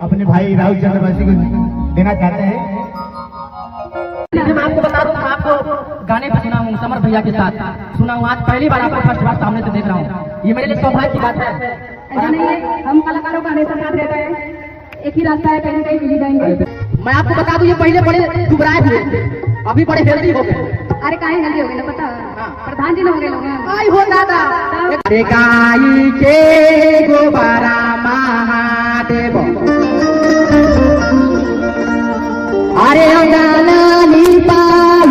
अपने भाई राहुल चंद्रवंशी को देना चाहते हैं। मैं आपको बता दूं, मैं आपको गाने पे सुना हूँ समर भैया के साथ सुना हूँ। आज पहली बार आपको फर्स्ट बार सामने से देख रहा हूँ, ये मेरे लिए सौभाग्य की बात है। ऐसा नहीं है, हम कलाकारों का हमेशा साथ रहता है, एक ही रास्ता है, कहीं कहीं मिल जाएंगे। मैं आपको बता दूं, ये पहले बड़े दुबराए थे, अभी बड़े हेल्दी हो गए। अरे काहे हेल्दी हो गए ना पता, प्रधान जी ने हो गए लोग। आई हो दादा, अरे गाई के गोबारा महादेव, अरे अंगाना नीपाल,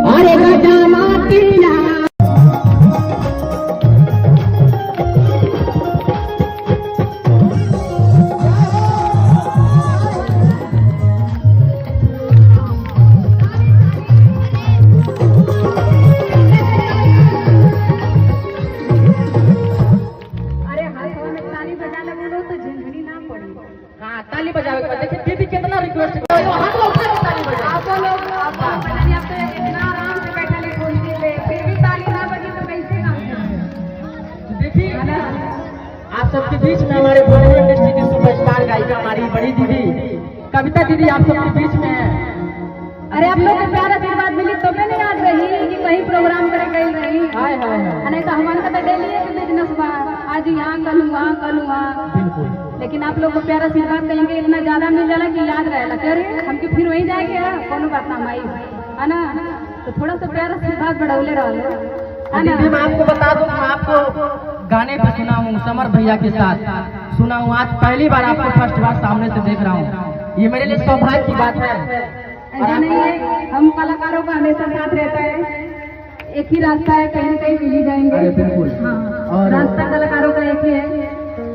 अरे गजा माटीला। ताली बजावे के बाद देखिए दीदी कितना रिक्वेस्ट कर रहे हो, हाथ उठा के ताली बजाओ। आप लोग पता नहीं, आप तो इतना आराम से बैठे ले कुर्सी पे, फिर भी ताली ना बजी तो कैसे काम। देखिए आप सबके बीच में हमारे बॉलीवुड इंडस्ट्री की सुपरस्टार गायिका हमारी बड़ी दीदी कविता दीदी आप सबके बीच में है। अरे आप लोग को प्यार आशीर्वाद मिली तो मैं नहीं याद रही कि कहीं प्रोग्राम करे गई रही। हाय हाय हाय, नहीं तो हमारे का तो डेली है बिजनेस बा, आज यहाँ कल वहाँ कल वहाँ। बिल्कुल। लेकिन आप लोग को प्यार आशीर्वाद कहेंगे इतना ज्यादा मिल जाला कि याद रहेगा। कह रहे हमकी फिर वहीं जाएंगे, कोनो बात ना माई है ना, तो थोड़ा सा प्यार आशीर्वाद बढ़ौले रहो है ना। मैं आपको बता दूं, मैं आपको गाने पे सुना हूँ समर भैया के साथ सुना हूँ। आज पहली बार आपको फर्स्ट बार सामने से देख रहा हूँ, ये मेरे लिए सौभाग्य की बात है। ऐसा नहीं है, हम कलाकारों का हमेशा साथ रहता है, एक ही रास्ता है, कहीं कहीं मिल ही जाएंगे। बिल्कुल। हाँ, रास्ता कलाकारों का एक ही है,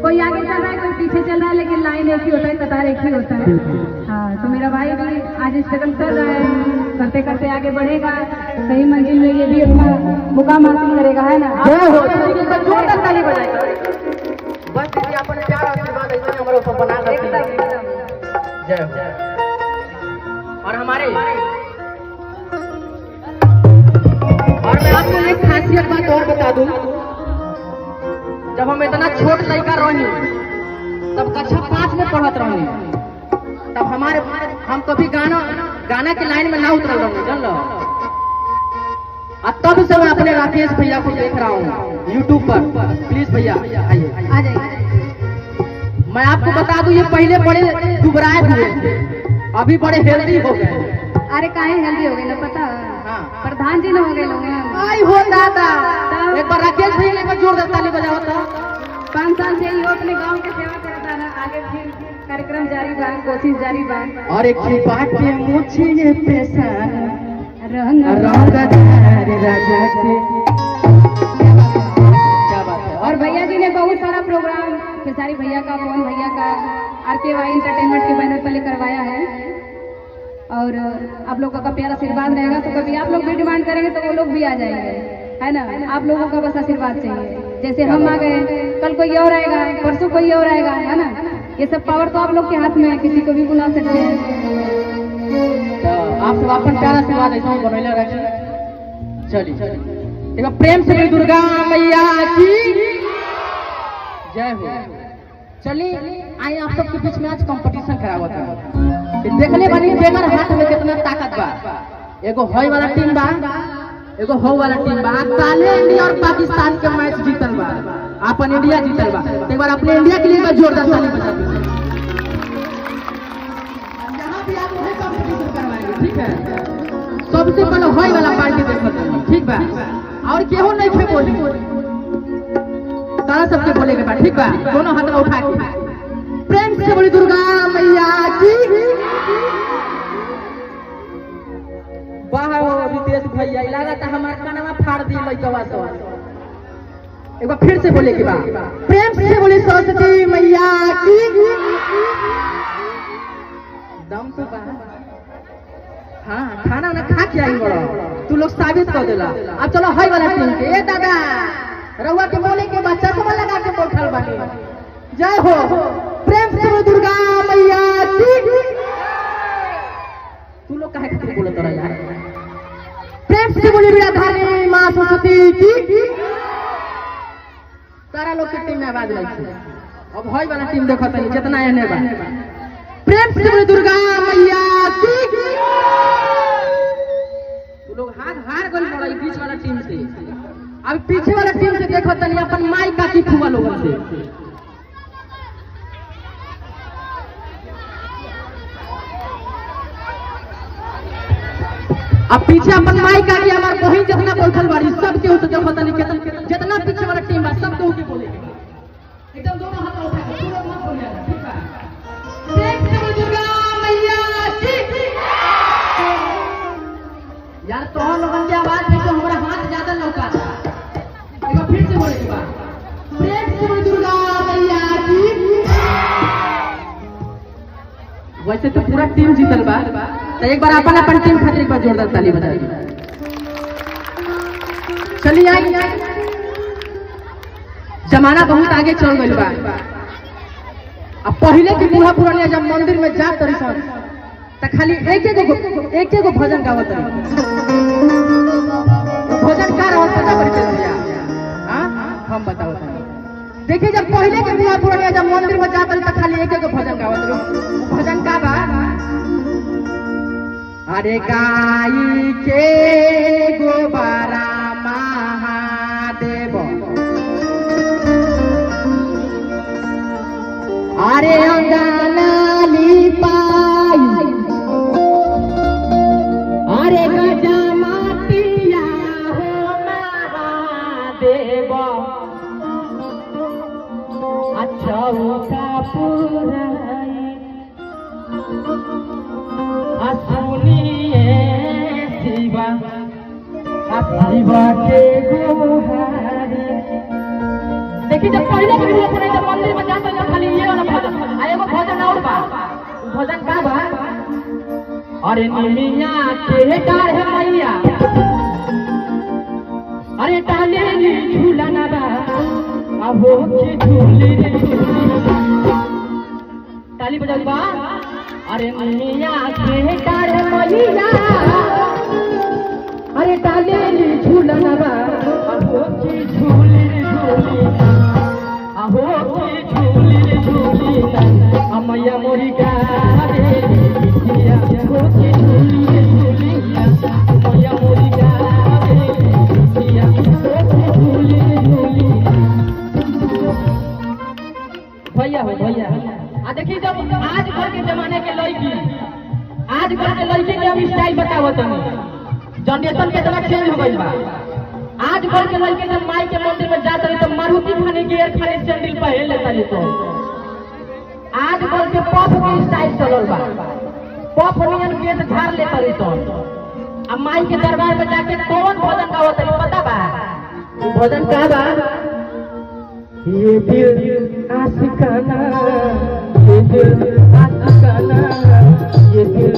कोई आगे चल रहा है कोई पीछे चल रहा है, लेकिन लाइन एक ही होता है, कतार एक ही होता है। हाँ, तो मेरा भाई भी आज स्ट्रगल कर रहा है, करते करते आगे बढ़ेगा, कहीं मंजिल में ये भी अपना मुकाम हासिल करेगा है ना। जोरदार ताली बजाएगा बस दीदी, अपने प्यार आशीर्वाद ऐसे हमारे ऊपर बना देते। जय हो। और हमारे और मैं आपको एक खासियत बात और बता दूं, जब हम इतना छोट लड़का रही तब कक्षा 5 में पढ़त रही, तब हम कभी गाना के लाइन में ना उतरल रही जान लो। और तब से मैं अपने राकेश भैया को देख रहा हूँ यूट्यूब पर। प्लीज भैया आइए, आ जाइए। मैं आपको बता दूं, ये पहले बड़े दुबराए हुए थे, अभी बड़े हेल्दी हो गए। अरे काहे हेल्दी हो गए ना पता, प्रधान जी ने हो गए लोग। आई हो दादा, एक बार राकेश भैया एक बार जोरदार ताली बजाओ तो। 5 साल से ही वो अपने गांव के सेवा करता है, आगे फिर कार्यक्रम जारी बा, कोशिश जारी बा। और एक ही बात पे मुझे ये पैसा रंग राजा के, क्या बात है। और भैया जी ने बहुत सारा प्रोग्राम खेसारी भैया का, पवन भैया का, RKY एंटरटेनमेंट के बैनर तले करवाया है। और आप लोगों का प्यार आशीर्वाद रहेगा तो कभी आप लोग भी डिमांड करेंगे तो वो लोग भी आ जाएंगे है ना। आप लोगों का बस आशीर्वाद चाहिए, जैसे हम आ गए, कल कोई और आएगा, परसों कोई और आएगा है ना। ये सब पावर तो आप लोग के हाथ में है, किसी को भी बुला सकते हैं। तो आप सब अपन प्यार आशीर्वाद ऐसा बनैले रखे। चलिए एक बार प्रेम से दुर्गा मैया की जय हो। चलिए आइए, आप सबके बीच में आज कंपटीशन करावा था। देखले बानी जेकर हाथ में कितना ताकत बा। एगो होय वाला टीम बा, एगो हो वाला टीम बा। काले इंडिया और पाकिस्तान के मैच जीतल बा, अपन इंडिया जीतल बा। एक बार अपने इंडिया के लिए जोरदार ताली बजा दीजिए। यहाँ भी आप वही कंपटीशन करवाएंगे, ठीक है। सबसे पहले होय वाला पार्टी देखो, ठीक बा। और केहू नहीं खे बोली, तारा सबके बोले के बाद, ठीक बा। दोनों हाथ में उठा के प्रेम से बोली दुर्गा मैया की। वाह रितेश भैया, लगा था हमारे कानवा फाड़ दी लइकवा तो। एक बार फिर से बोले के बाद प्रेम से बोली सरस्वती मैया की। दम तो बा। हाँ, खाना ना खा के आई बड़ा, तू लोग साबित कर देला। अब चलो हाई वाला टीम के। ए दादा, रउआ के बोले के बाद चश्मा लगा के बैठल बानी। जय हो। प्रेम से दुर्गा मैया की। तू लोग काहे खातिर बोलत रह यार। प्रेम से बोली विराधारी मां सरस्वती की। सारा लोग के टीम में आवाज लगी। अब हई वाला टीम देखो तनी जितना एने बा प्रेम से बोले दुर्गा मैया की। तू लोग हार गइल बड़ा ई बीच वाला टीम से। अब पीछे वाला टीम से देखो तनी अपन माई काकी फुआ लोगन से। अब पीछे अपन माई काकी हमार बहिन जितना बैठल बाड़ी सब केहू से देखो तनी जितना पीछे वाला टीम बा सब केहू के बोले एकदम दोनों हाथ उठा के तुरंत मत बोलिए, ठीक बा? प्रेम से बोले दुर्गा मैया की। यार तो लोगन की आवाज में तो हमारा हाथ ज्यादा लौका था। एक बार फिर से बोले बा प्रेम से बोले दुर्गा मैया की। वैसे तो पूरा टीम जीतल बा, तो एक बार अपन टीम खातिर एक बार जोरदार ताली बजा दी। चलिए आई जमाना बहुत आगे चल गइल बा। अब पहले के बूढ़ा पुरानिया जब मंदिर में जात तरी सन त खाली एक एगो भजन गावत रही। भजन का रहत पता पड़ी चल भैया? हां हम बताओ तनी। देखिए जब पहले के बूढ़ा पुरानिया जब मंदिर में जात तरी त खाली एक एगो भजन गावत रही। भजन का बा? अरे गाई के गोबारा महादेव, अरे अंगना लिपाई, अरे गजा माटिया हो महादेव, अच्छा का पुराई सुनिए शिवा शिवा के गोहारी। देखिए जब पहले के लोग अपने जब मंदिर में जाते हैं खाली ये वाला भजन आ एगो भजन और बा। भजन का बा? अरे निमिया के डार है मैया, अरे डाले नी झूला ना बा अहो के झूली रे ताली बजाओ बा। अरे निमिया के डार है मैया, अरे डाले नी झूला ना बा अहो के झूली रे झूली, अहो के झूली रे झूली अमैया मोरी का रे बिटिया हो के झूली रे झूली अमैया मोरी का रे बिटिया हो के झूली रे झूली। भैया हो भैया आ देखिए जब आजकल के जमाने के लड़की आजकल के लड़की के हम स्टाइल बतावत हनी। जनरेशन के तरह चेंज हो गइल बा। आजकल के लड़के जब माई के मंदिर में जाते रही तो मारुति खाने गियर खाने सैंडल पहन लेता रही। तो आजकल के पॉप के स्टाइल चलल बा। पॉप नियन केस झाड़ लेता रही। तो अब माई के दरबार में जाके कौन भजन गावत रही पता बा? वो भजन का बा? ये दिल आशिकाना, ये दिल आशिकाना, ये दिल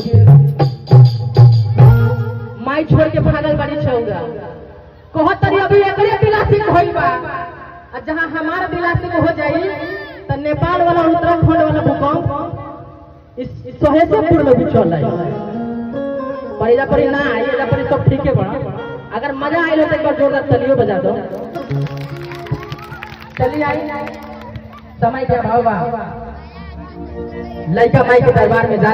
माई छोड़ के भागल बाड़ी छौगा। कहत तरी अभी एकरे बिलासी होई बा। जहां हमार बिलासी हो जाई त नेपाल वाला उत्तराखंड वाला भूकंप इस सहेजेपुर में भी चल आई। परिजा परी ना आई एजा परी सब ठीक है बड़ा। अगर मजा आइल तो एक बार जोरदार तालियों बजा दो। चलिए आई समय के अभाव बा लड़का माई के दरबार में जा